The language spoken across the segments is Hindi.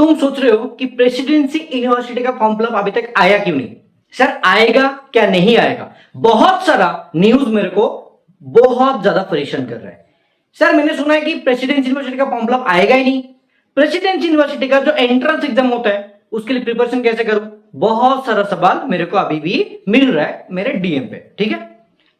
तुम सोच रहे हो कि प्रेसिडेंसी यूनिवर्सिटी का फॉर्म फिलअप अभी तक आया क्यों नहीं? सर आएगा क्या नहीं आएगा? बहुत सारा न्यूज मेरे को बहुत ज्यादा परेशान कर रहा है। सर मैंने सुना है कि प्रेसिडेंसी यूनिवर्सिटी का फॉर्म फिलअप आएगा ही नहीं। प्रेसिडेंसी यूनिवर्सिटी का जो एंट्रेंस एग्जाम होता है उसके लिए प्रिपरेशन कैसे करूं? बहुत सारा सवाल मेरे को अभी भी मिल रहा है मेरे डीएम पे, ठीक है।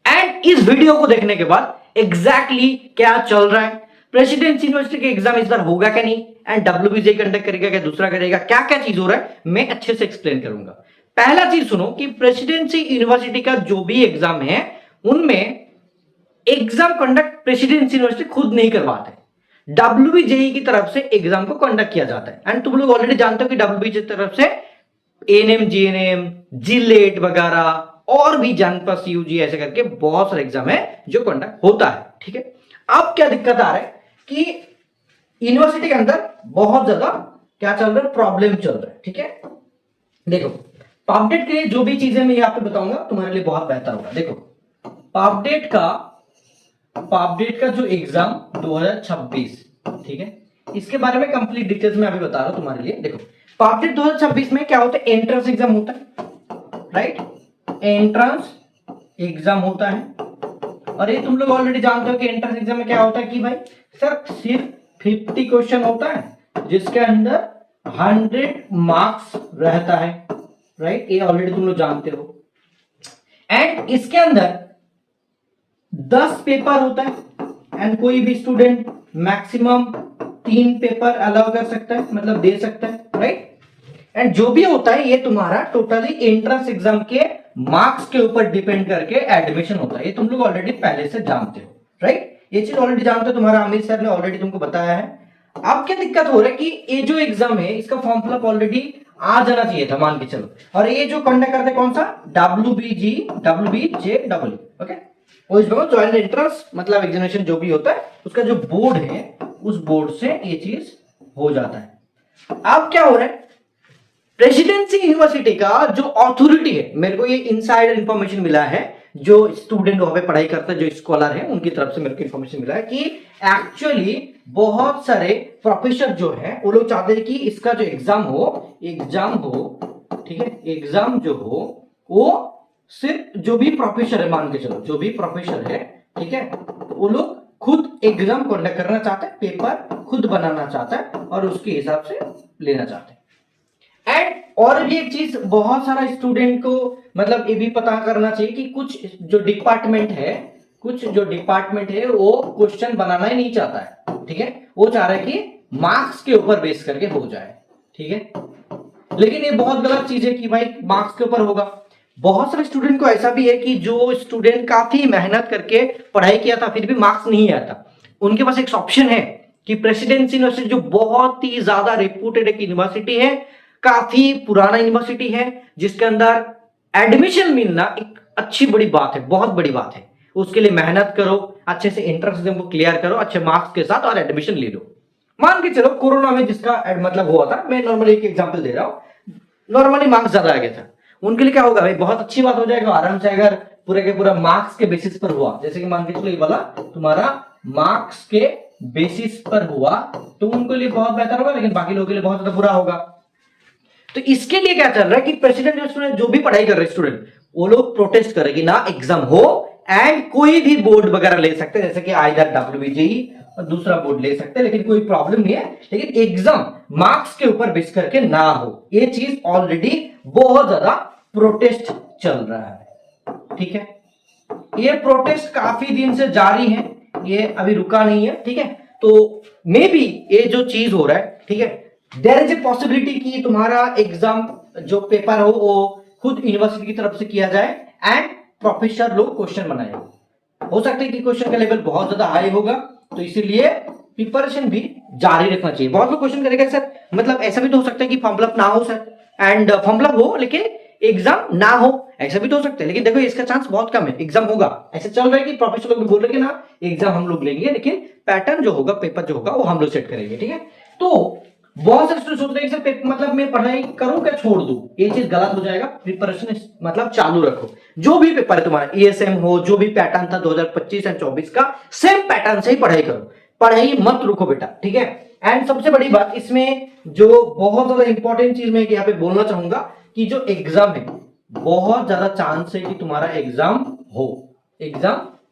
एंड इस वीडियो को देखने के बाद एग्जैक्टली क्या चल रहा है, प्रेसिडेंसी यूनिवर्सिटी के एग्जाम इस बार होगा क्या नहीं, एंड डब्ल्यूबीजे कंडक्ट करेगा क्या दूसरा करेगा, क्या क्या चीज हो रहा है मैं अच्छे से एक्सप्लेन करूंगा। पहला चीज सुनो कि प्रेसिडेंसी यूनिवर्सिटी का जो भी एग्जाम है उनमें एग्जाम कंडक्ट प्रेसिडेंसी यूनिवर्सिटी खुद नहीं करवाते, डब्ल्यूबीजेई की तरफ से एग्जाम को कंडक्ट किया जाता है। एंड तुम लोग ऑलरेडी जानते हो कि डब्ल्यूबीजे की तरफ से एएनएम, जीएनएम, जिलेट वगैरह और भी जनपद यूजी ऐसे करके बहुत सारे एग्जाम है जो कंडक्ट होता है, ठीक है। अब क्या दिक्कत आ रहा है कि यूनिवर्सिटी के अंदर बहुत ज्यादा क्या चल रहा है, प्रॉब्लम चल रहा है, ठीक है। देखो पापडेट के लिए जो भी चीजें मैं यहाँ पे बताऊंगा तुम्हारे लिए बहुत बेहतर होगा। देखो पापडेट का जो एग्जाम 2026, ठीक है, इसके बारे में कंप्लीट डिटेल्स में अभी बता रहा हूं तुम्हारे लिए। देखो पापडेट 2026 में क्या होता है, एंट्रेंस एग्जाम होता है, राइट, एंट्रेंस एग्जाम होता है। और ये तुम लोग ऑलरेडी जानते हो कि एंट्रेंस एग्जाम में क्या होता है कि भाई सर सिर्फ 50 क्वेश्चन होता है जिसके अंदर 100 मार्क्स रहता है, राइट, ये ऑलरेडी तुम लोग जानते हो। एंड इसके अंदर 10 पेपर होता है एंड कोई भी स्टूडेंट मैक्सिमम 3 पेपर अलाउ कर सकता है, मतलब दे सकता है, राइट। एंड जो भी होता है ये तुम्हारा टोटली एंट्रेंस एग्जाम के मार्क्स के ऊपर डिपेंड करके एडमिशन होता है, ये तुम लोग ऑलरेडी पहले से जानते हो, राइट, ये चीज ऑलरेडी जानते हो, तुम्हारा अमित सर ने ऑलरेडी तुमको बताया है। अब क्या दिक्कत हो रहा है कि ये जो एग्जाम है इसका फॉर्म फिलअप ऑलरेडी आ जाना चाहिए था, मान के चलो। और ये जो कंडक्ट करते हैं कौन सा, WBJ, okay, West Bengal joint entrance मतलब एग्जामिनेशन जो भी होता है उसका जो बोर्ड है उस बोर्ड से ये चीज हो जाता है। अब क्या हो रहा है, प्रेसिडेंसी यूनिवर्सिटी का जो अथॉरिटी है, मेरे को ये इनसाइडर इंफॉर्मेशन मिला है, जो स्टूडेंट वहां पे पढ़ाई करता है, जो स्कॉलर है उनकी तरफ से मेरे को इंफॉर्मेशन मिला है कि एक्चुअली बहुत सारे प्रोफेसर जो है वो लोग चाहते हैं कि इसका जो एग्जाम हो, ठीक है, एग्जाम जो हो वो सिर्फ जो भी प्रोफेसर है, मान के चलो जो भी प्रोफेसर है, ठीक है, वो लोग खुद एग्जाम कंडक्ट करना चाहते हैं, पेपर खुद बनाना चाहता है और उसके हिसाब से लेना चाहते हैं। एंड और भी एक चीज बहुत सारा स्टूडेंट को मतलब ये भी पता करना चाहिए कि कुछ जो डिपार्टमेंट है वो क्वेश्चन बनाना ही नहीं चाहता है, ठीक है, वो चाह रहा है कि मार्क्स के ऊपर बेस करके हो जाए, ठीक है। लेकिन ये बहुत गलत चीज है कि भाई मार्क्स के ऊपर होगा। बहुत सारे स्टूडेंट को ऐसा भी है कि जो स्टूडेंट काफी मेहनत करके पढ़ाई किया था फिर भी मार्क्स नहीं आता, उनके पास एक ऑप्शन है कि प्रेसिडेंसी यूनिवर्सिटी जो बहुत ही ज्यादा रेप्यूटेड एक यूनिवर्सिटी है, काफी पुराना यूनिवर्सिटी है, जिसके अंदर एडमिशन मिलना एक अच्छी बड़ी बात है, बहुत बड़ी बात है। उसके लिए मेहनत करो, अच्छे से एंट्रेंस एग्जाम को क्लियर करो अच्छे मार्क्स के साथ और एडमिशन ले लो। मान के चलो कोरोना में जिसका मतलब हुआ था, मैं नॉर्मली एक एग्जांपल दे रहा हूं, नॉर्मली मार्क्स ज्यादा आ गया था, उनके लिए क्या होगा भाई, बहुत अच्छी बात हो जाएगा आराम से। अगर पूरे के पूरा मार्क्स के बेसिस पर हुआ, जैसे कि मान के चलो ये वाला तुम्हारा मार्क्स के बेसिस पर हुआ तो उनके लिए बहुत बेहतर होगा, लेकिन बाकी लोगों के लिए बहुत ज्यादा बुरा होगा। तो इसके लिए क्या चल रहा है कि प्रेसिडेंट स्टूडेंट जो भी पढ़ाई कर रहे स्टूडेंट वो लोग प्रोटेस्ट कर रहे कि ना एग्जाम हो, एंड कोई भी बोर्ड वगैरह ले सकते हैं, जैसे कि आइदर डब्ल्यूबीजेई और दूसरा बोर्ड ले सकते हैं, लेकिन कोई प्रॉब्लम नहीं है, लेकिन एग्जाम मार्क्स के ऊपर बेस करके ना हो। ये चीज ऑलरेडी बहुत ज्यादा प्रोटेस्ट चल रहा है, ठीक है। ये प्रोटेस्ट काफी दिन से जारी है, ये अभी रुका नहीं है, ठीक है। तो मे बी ये जो चीज हो रहा है, ठीक है, देयर इज ए पॉसिबिलिटी कि तुम्हारा एग्जाम जो पेपर हो वो खुद यूनिवर्सिटी की तरफ से किया जाए एंड प्रोफेसर लोग क्वेश्चन बनाए। हो सकता है कि क्वेश्चन का लेवल बहुत ज्यादा हाई होगा, तो इसीलिए प्रिपरेशन भी जारी रखना चाहिए। बहुत लोग क्वेश्चन करेगा सर मतलब ऐसा भी तो हो सकता है कि फॉर्म फिलअप ना हो सर, एंड फॉर्म फिलअप हो लेकिन एग्जाम ना हो, ऐसा भी तो हो सकता है। लेकिन देखो इसका चांस बहुत कम है, एग्जाम होगा। ऐसे चल रहा है कि प्रोफेसर लोग भी बोल रहे हैं कि ना एग्जाम हम लोग लेंगे, लेकिन पैटर्न जो होगा, पेपर जो होगा वो हम लोग सेट करेंगे, ठीक है। तो बहुत सारे स्टूडेंट सोच रहे हैं सर मतलब मैं पढ़ाई करूं क्या छोड़ दूं, ये चीज गलत हो जाएगा। प्रिपरेशन मतलब चालू रखो, जो भी पेपर है तुम्हारा ईएसएम हो, जो भी पैटर्न था 2025 एंड 24 का, सेम पैटर्न से ही पढ़ाई करो, पढ़ाई मत रुको बेटा, ठीक है। एंड सबसे बड़ी बात इसमें जो बहुत ज्यादा इंपॉर्टेंट चीज मैं यहाँ पे बोलना चाहूंगा कि जो एग्जाम है, बहुत ज्यादा चांस है कि तुम्हारा एग्जाम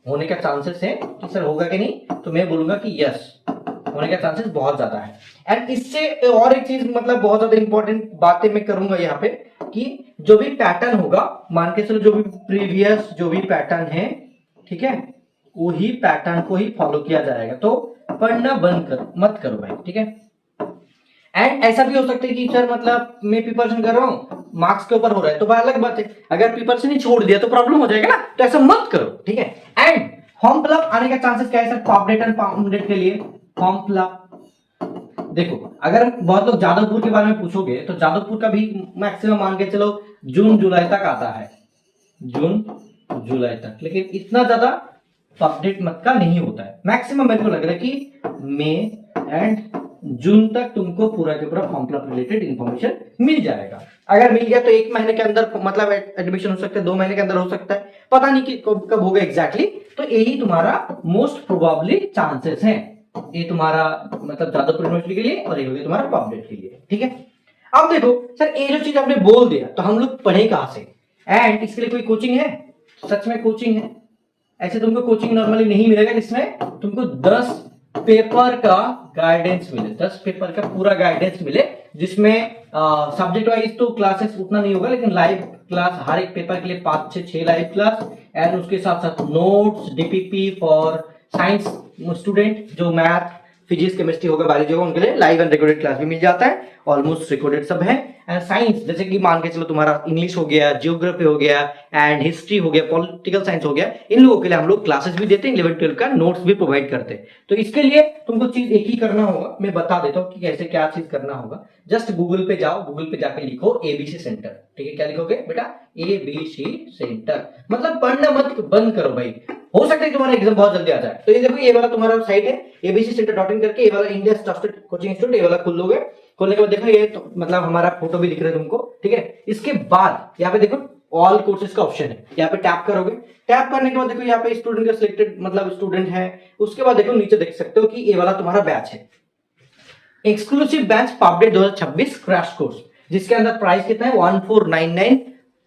होने का चांसेस है कि सर होगा कि नहीं, तो मैं बोलूंगा कि यस, होने का चांसेस बहुत ज्यादा है। एंड इससे और एक चीज मतलब बहुत ज्यादा इंपॉर्टेंट बातें मैं करूंगा यहाँ पे कि जो भी पैटर्न होगा, मान के चलो जो भी प्रीवियस जो भी पैटर्न है, ठीक है, वही पैटर्न को ही फॉलो किया जाएगा। तो पढ़ना बंद करो, मत करो भाई, ठीक है। एंड ऐसा भी हो सकता है कि सर मतलब मैं प्रिपरेशन कर रहा हूँ, मार्क्स के ऊपर हो रहा है, तो भाई अलग बात है, अगर प्रिपरेशन ही छोड़ दिया तो प्रॉब्लम हो जाएगा ना, तो ऐसा मत करो, ठीक है। एंड फॉर्म फिलअप आने का चांसेस क्या है सर, पॉपडेट एंड पॉपडेट के लिए फॉर्म फिलअप, देखो अगर बहुत लोग जादवपुर के बारे में पूछोगे तो जादवपुर का भी मैक्सिमम मान के चलो जून जुलाई तक आता है, जून जुलाई तक, लेकिन इतना ज्यादा अपडेट मत का नहीं होता है। मैक्सिमम मेरे को लग रहा है कि मई एंड जून तक तुमको पूरा के पूरा फॉर्म फिलअप रिलेटेड इंफॉर्मेशन मिल जाएगा। अगर मिल गया तो 1 महीने के अंदर मतलब एडमिशन हो सकता है, 2 महीने के अंदर हो सकता है, पता नहीं कि कब होगा एग्जैक्टली। तो यही तुम्हारा मोस्ट प्रोबेबली चांसेस है, ये तुम्हारा मतलब जादवपुर यूनिवर्सिटी के लिए और ये हो गया तुम्हारा पॉपडेट के लिए, ठीक है। अब देखो सर ये जो चीज आपने बोल दिया तो हम लोग पढ़े कहां से, एंड इसके लिए कोई कोचिंग है? सच में कोचिंग है, ऐसे तुमको कोचिंग नॉर्मली नहीं मिलेगा जिसमें तुमको 10 पेपर का गाइडेंस मिले, 10 पेपर का पूरा गाइडेंस मिले, जिसमें सब्जेक्ट वाइज तो क्लासेस उतना नहीं होगा, लेकिन लाइव क्लास हर एक पेपर के लिए 5 से 6 लाइव क्लास, एंड उसके साथ साथ notes, DPP for science student, जो मैथ फिजिक्स केमिस्ट्री होगा बायोलॉजी होगा उनके लिए लाइव एंड रिकॉर्डेड क्लास भी मिल जाता है, ऑलमोस्ट रिकॉर्डेड सब है। एंड साइंस जैसे कि मान के चलो तुम्हारा इंग्लिश हो गया, जियोग्राफी हो गया, एंड हिस्ट्री हो गया, पॉलिटिकल साइंस हो गया, इन लोगों के लिए हम लोग क्लासेस भी देते हैं, 11-12 का नोट्स भी प्रोवाइड करते हैं। तो इसके लिए तुमको चीज एक ही करना होगा, मैं बता देता हूँ कि कैसे क्या चीज करना होगा। जस्ट गूगल पे जाओ, गूगल पे जाकर लिखो एबीसी सेंटर, ठीक है, क्या लिखोगे बेटा, एबीसी सेंटर, मतलब पढ़ना मत बंद करो भाई, हो सकता है तुम्हारा एग्जाम बहुत जल्दी आ जाए। तो ये देखो ये वाला तुम्हारा साइट है abccenter.in करके, ये वाला इंडिया ट्रस्टेड कोचिंग इंस्टीट्यूट, ये वाला खोल लोगे, खोलने के बाद देखो ये तो मतलब हमारा फोटो भी दिख रहा है तुमको, ठीक है। इसके बाद यहाँ पे देखो ऑल कोर्सेज का ऑप्शन है, यहाँ पे टैप करोगे, टैप करने के बाद देखो यहाँ पे स्टूडेंट का सिलेक्टेड मतलब स्टूडेंट है, उसके बाद देखो नीचे देख सकते हो कि ये वाला तुम्हारा बैच है, एक्सक्लूसिव बैच पॉपडेट 2026 क्रैश कोर्स, जिसके अंदर प्राइस कितना है 1499।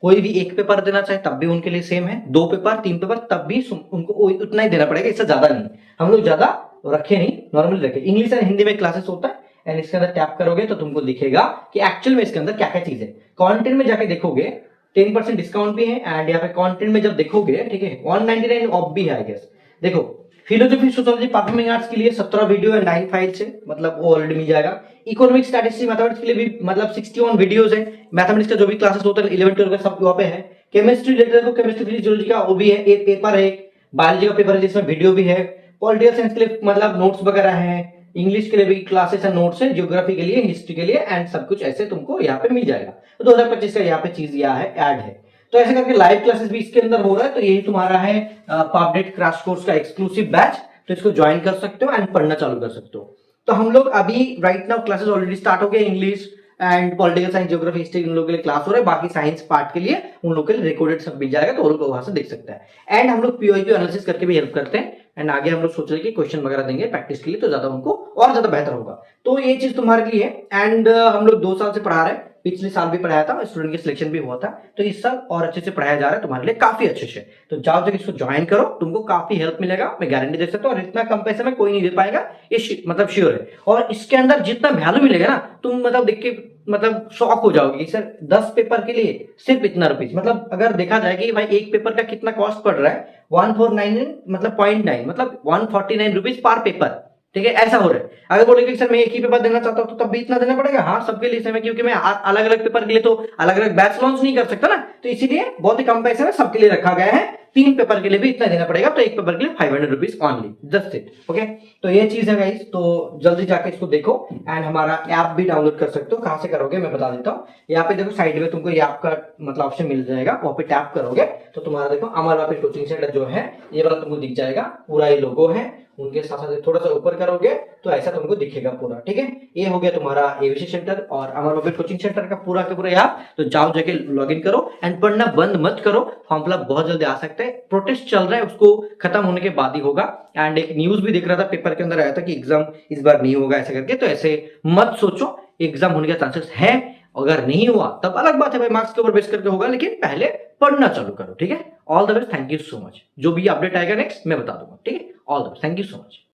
कोई भी एक पेपर देना चाहे तब भी उनके लिए सेम है, 2 पेपर 3 पेपर तब भी उनको उतना ही देना पड़ेगा, इससे ज्यादा नहीं, हम लोग ज्यादा रखे नहीं, नॉर्मली रखे। इंग्लिश और हिंदी में क्लासेस होता है, एंड इसके अंदर टैप करोगे तो तुमको दिखेगा कि एक्चुअल में इसके अंदर क्या क्या चीज है। कंटेंट में जाके देखोगे 10% डिस्काउंट भी है, एंड यहाँ पे कंटेंट में जब देखोगे, ठीक है, 199 ऑफ भी है आई गेस। देखो फिलोसफी सोशियोलॉजी परफॉर्मिंग आर्ट्स के लिए 17 वीडियो है, 9 फाइल्स है, मतलब वो ऑलरेडी मिल जाएगा। इकोनॉमिक्स स्टैटिस्टिक्स मैथमेटिक्स के लिए भी मतलब 61 वीडियोस है, मैथमेटिक्स का जो भी क्लासेस होता है 11-12 का सब वहाँ पे है। Chemistry related chemistry physics geology का वो भी है, एक पेपर है, बायोलॉजी का पेपर है जिसमें वीडियो भी है, पॉलिटिकल साइंस के लिए मतलब नोट्स वगैरह है, इंग्लिश के लिए भी क्लासेस एंड नोट्स है, ज्योग्राफी के लिए, हिस्ट्री के लिए, एंड सब कुछ ऐसे तुमको यहाँ पे मिल जाएगा। तो 2025 का यहाँ पे चीज यहाँ है ऐड है, तो ऐसे करके लाइव क्लासेस भी इसके अंदर हो रहा है। तो यही तुम्हारा है पॉपडेट क्रैश कोर्स का एक्सक्लूसिव बैच, तो इसको ज्वाइन कर सकते हो एंड पढ़ना चालू कर सकते हो। तो हम लोग अभी right now classes already start हो गए, English and political science, geography, history उन लोगों के लिए क्लास हो रहा है, बाकी साइंस पार्ट के लिए उन लोगों के लिए रिकॉर्डेड सब मिल जाएगा, तो वो लोग वहां से देख सकते हैं। एंड हम लोग पीओक्यू एनालिसिस करके भी हेल्प करते हैं, एंड आगे हम लोग सोच रहे हैं कि क्वेश्चन वगैरह देंगे प्रैक्टिस के लिए, तो ज्यादा उनको और ज्यादा बेहतर होगा। तो ये चीज तुम्हारे लिए है। एंड हम लोग 2 साल से पढ़ा रहे हैं, पिछले साल भी पढ़ाया था, स्टूडेंट के सिलेक्शन भी हुआ था, तो इस साल और अच्छे से पढ़ाया जा रहा है तुम्हारे लिए, काफी अच्छे से। तो जाओ जब इसको ज्वाइन करो, तुमको काफी हेल्प मिलेगा, मैं गारंटी दे सकता हूँ, और इतना कम पैसे में कोई नहीं दे पाएगा, ये मतलब श्योर है। और इसके अंदर जितना वैल्यू मिलेगा ना, तुम मतलब देख के मतलब शॉक हो जाओगे कि सर 10 पेपर के लिए सिर्फ इतना रुपीज, मतलब अगर देखा जाए कि भाई एक पेपर का कितना कॉस्ट पड़ रहा है, 149 मतलब 0.9 मतलब 149 रुपीज पर पेपर, ठीक है, ऐसा हो रहा है। अगर बोलेंगे सर मैं एक ही पेपर देना चाहता हूं तो तब भी इतना देना पड़ेगा, हाँ सबके लिए सेम है, क्योंकि मैं अलग अलग पेपर के लिए तो अलग अलग बैच लॉन्च नहीं कर सकता ना, तो इसीलिए बहुत ही कम पैसे में सबके लिए रखा गया है। 3 पेपर के लिए भी इतना देना पड़ेगा, तो एक पेपर के लिए 500 rupees only, just it, okay. तो ये चीज है गाइस, तो जल्दी जाके इसको देखो, एंड हमारा ऐप भी डाउनलोड कर सकते हो। कहां से करोगे मैं बता देता हूँ, यहाँ पे देखो साइड में तुमको ये ऐप का मतलब ऑप्शन मिल जाएगा, वहां पे टैप करोगे तो तुम्हारा देखो अमर वापस कोचिंग सेंटर जो है ये वाला तुमको दिख जाएगा, पूरा ये लोगो है, उनके साथ साथ थोड़ा सा ऊपर करोगे तो ऐसा तुमको दिखेगा पूरा। ठीक है, ये हो गया तुम्हारा एविएशन सेंटर और अमर मोबाइल कोचिंग सेंटर का पूरा के पूरा ऐप। तो जाओ जाके लॉग इन करो एंड पढ़ना बंद मत करो, फॉर्म फिलअप बहुत जल्दी आ सकता है। प्रोटेस्ट चल रहा है, उसको खत्म होने के बाद ही होगा। एंड एक न्यूज भी दिख रहा था, पेपर के अंदर आया था कि एग्जाम इस बार नहीं होगा ऐसा करके, तो ऐसे मत सोचो, एग्जाम होने के चांसेस है। अगर नहीं हुआ तब अलग बात है भाई, मार्क्स के ऊपर बेस करके होगा, लेकिन पहले पढ़ना चालू करो। ठीक है, all the best, thank you so much. जो भी अपडेट आएगा नेक्स्ट मैं बता दूंगा। ठीक है, all the best, thank you so much.